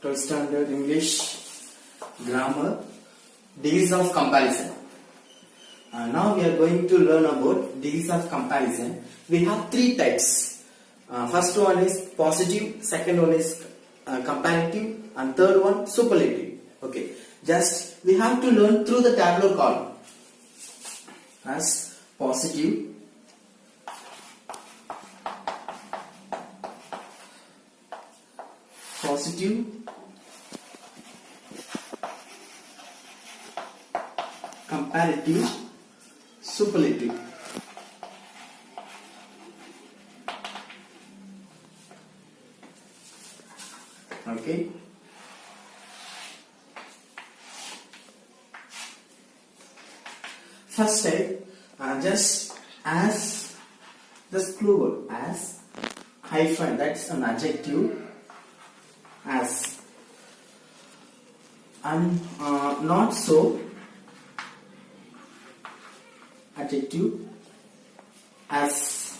12th standard English grammar, degrees of comparison. Now we are going to learn about degrees of comparison. We have three types. First one is positive, second one is comparative, and third one superlative. Okay, just we have to learn through the tabular column as positive, comparative, superlative. Okay. First type, just clue word as hyphen, that's an adjective, as, and not so, adjective, as.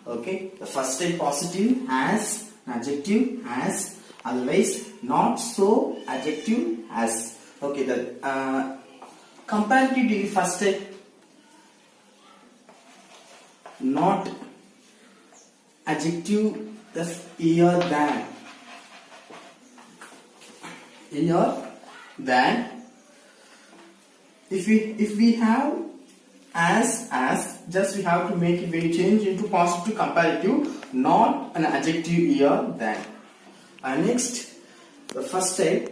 Okay, the first type positive, as, adjective, as, otherwise not so, adjective, as. Okay, the comparative degree first type, not, adjective, that's ear than, if we have as, just we have to make it, when you change into positive comparative, not an adjective ear than. Next, the first type,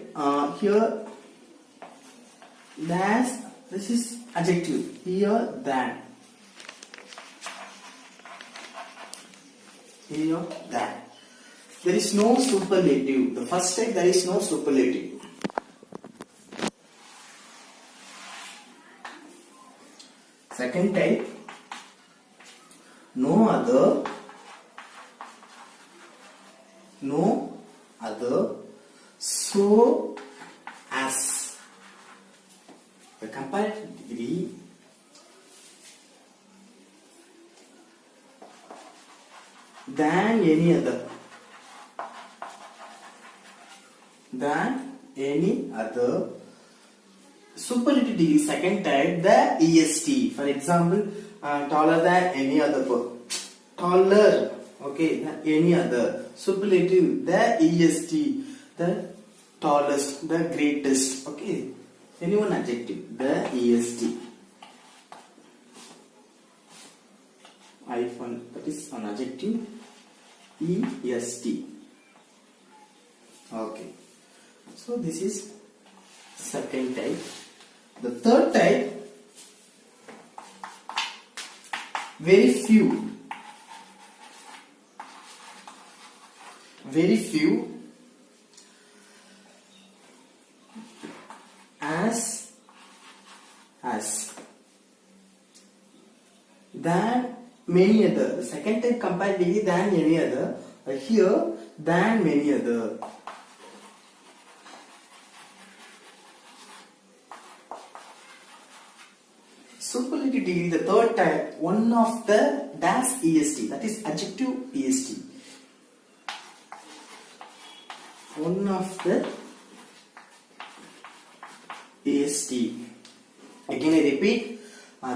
here, last, this is adjective, ear than. There is no superlative. The first type, there is no superlative. Second type, no other, so as. The comparative degree, than any other, superlative degree second type, the est. For example, taller than any other person, taller, okay, than any other. Superlative, the est, the tallest, the greatest, okay, any one adjective, the est. Hyphen, that is an adjective, est. Okay, so this is second type. The third type, very few, as, than many other. The second type comparatively than any other. Here, than many other. Superlative degree, the third type, one of the dash est, that is adjective est. One of the est. Again I repeat,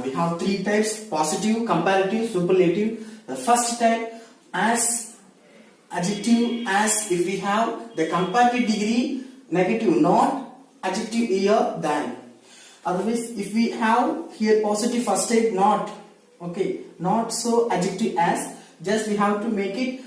we have three types: positive, comparative, superlative. The first type, as, adjective, as. If we have the comparative degree negative, not, adjective ear than. Otherwise, if we have here positive first type, not, okay, not so, adjective as, just we have to make it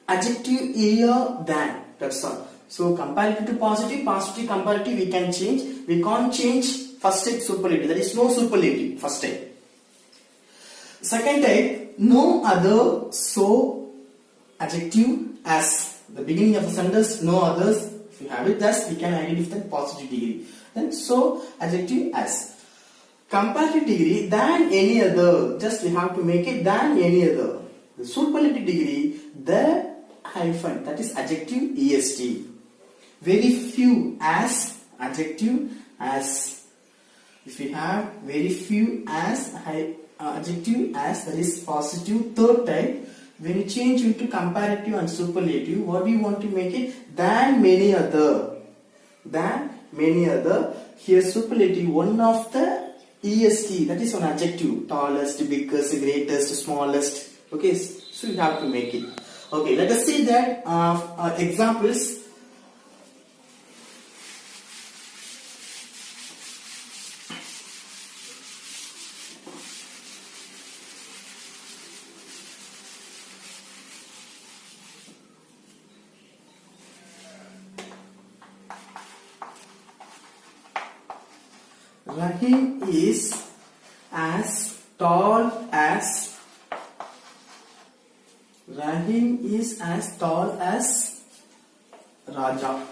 adjective ear than. That's all. So comparative to positive, comparative we can change. We can't change first type superlative. There is no superlative first type. Second type, no other, so, adjective, as. The beginning of the sentence, no others. If you have it, thus we can identify the positive degree. Then so, adjective, as. Comparative degree, than any other. Just we have to make it than any other. The superlative degree, the hyphen, that is adjective est. Very few, as, adjective, as. If we have very few, as, adjective, as, that is positive. Third type, when you change into comparative and superlative, what do you want to make it? Than many other. Than many other. Here superlative, one of the est, that is an adjective. Tallest, biggest, greatest, smallest. Okay, so you have to make it. Okay, let us see that examples. Rahim is as tall as Raja.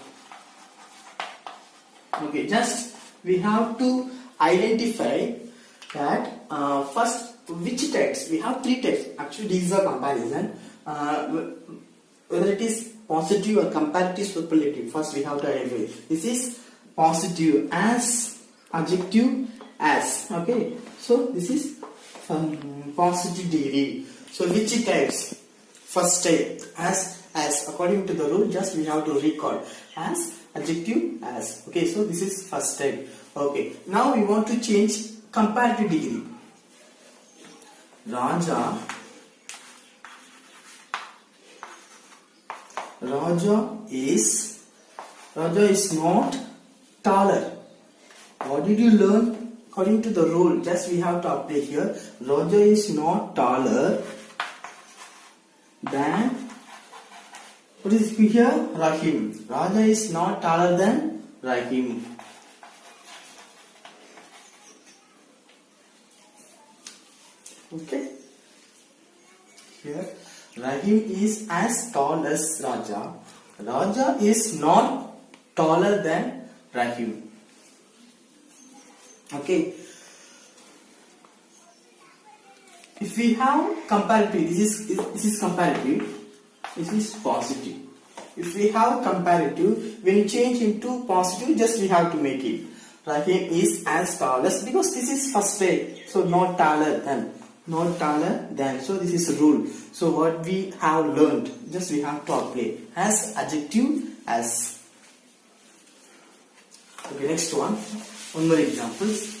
Okay, just we have to identify that first which types. We have three types. Actually, these are comparison. Whether it is positive or comparative superlative. First, we have to identify. This is positive as. Adjective as. Okay, so this is positive degree. So which types? First type as according to the rule, just we have to record as, adjective as. Okay, so this is first type. Okay, now we want to change comparative degree. Raja is not taller. What did you learn? According to the rule, just we have to apply here. Raja is not taller than, what is here? Rahim. Raja is not taller than Rahim. Okay. Here, Rahim is as tall as Raja. Raja is not taller than Rahim. Okay. If we have comparative, this is comparative, this is positive. If we have comparative, when you change into positive, just we have to make it. Rahim is as tall as, because this is first type, so not taller than. So this is a rule. So what we have learned, just we have to apply as, adjective as. Okay, next one. One more examples.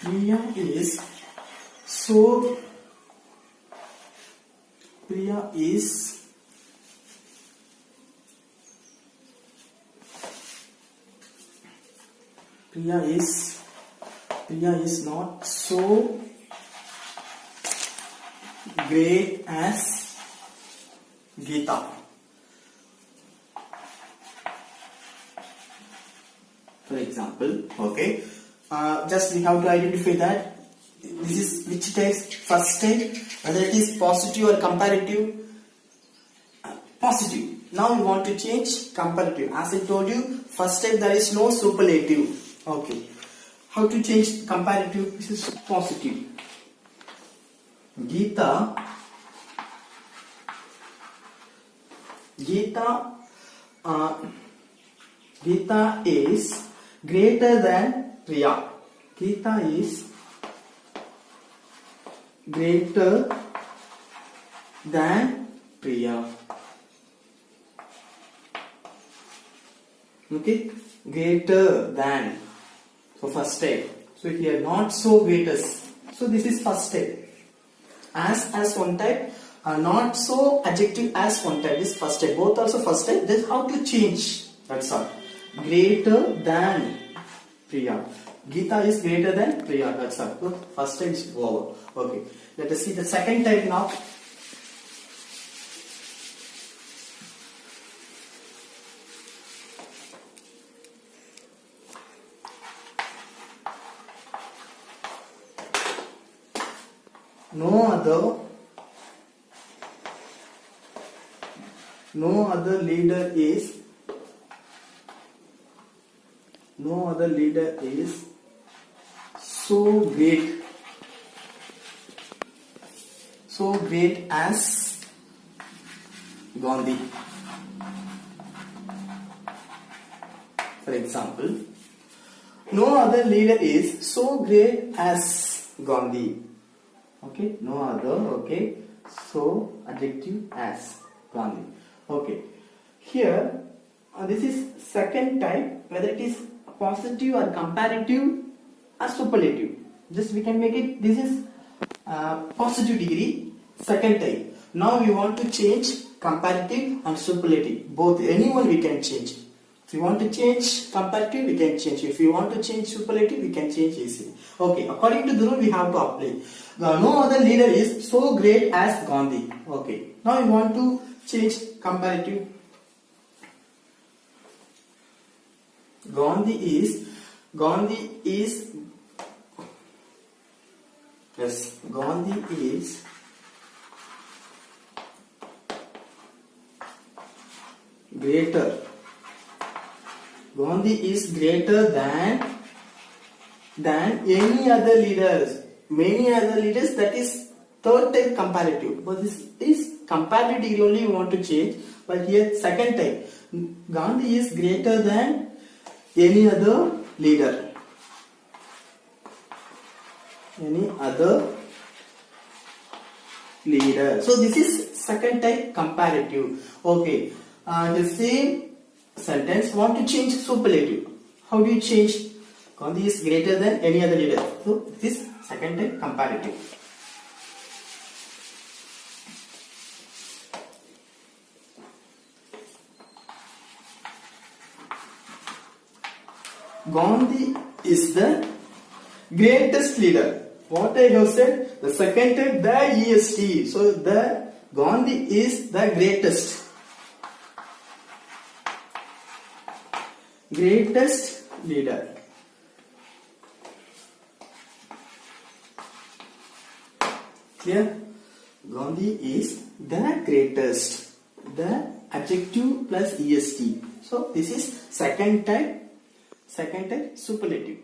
Priya is so not so great as Geeta. For example, okay, just we have to identify that this is which type, first type, whether it is positive or comparative. Positive. Now we want to change comparative. As I told you, first type there is no superlative. Okay, how to change comparative? This is positive. Geeta is greater than Priya. Geeta is greater than Priya. Okay, greater than. So first type. So here not so greatest. So this is first type. As one type, not so adjective as one type. This first type. Both also first type. Then how to change? That's all. Greater than Priya. Geeta is greater than Priya. That's all. So first type is over. Okay. Let us see the second type now. No other leader is so great as Gandhi. For example, no other leader is so great as Gandhi. Okay, no other. Okay, so adjective as Gandhi. Okay, here this is second type, whether it is positive or comparative or superlative. Just we can make it, this is positive degree, second type. Now we want to change comparative and superlative, both, anyone we can change. If you want to change comparative, we can change. If you want to change superlative, we can change easily. Okay, according to the rule we have to apply. No other leader is so great as Gandhi. Okay, now we want to change comparative. Gandhi is greater. Gandhi is greater than any other leaders. Many other leaders, that is third type comparative. But this is comparative degree only we want to change. But here second type. Gandhi is greater than any other leader. Any other leader. So this is second type comparative. Okay. The same sentence want to change superlative. How do you change? Gandhi is greater than any other leader. So this is second type comparative. Gandhi is the greatest leader. What I have said, the second type, the est. So the Gandhi is the greatest leader. Clear? Gandhi is the greatest. The adjective plus est. So this is second type superlative.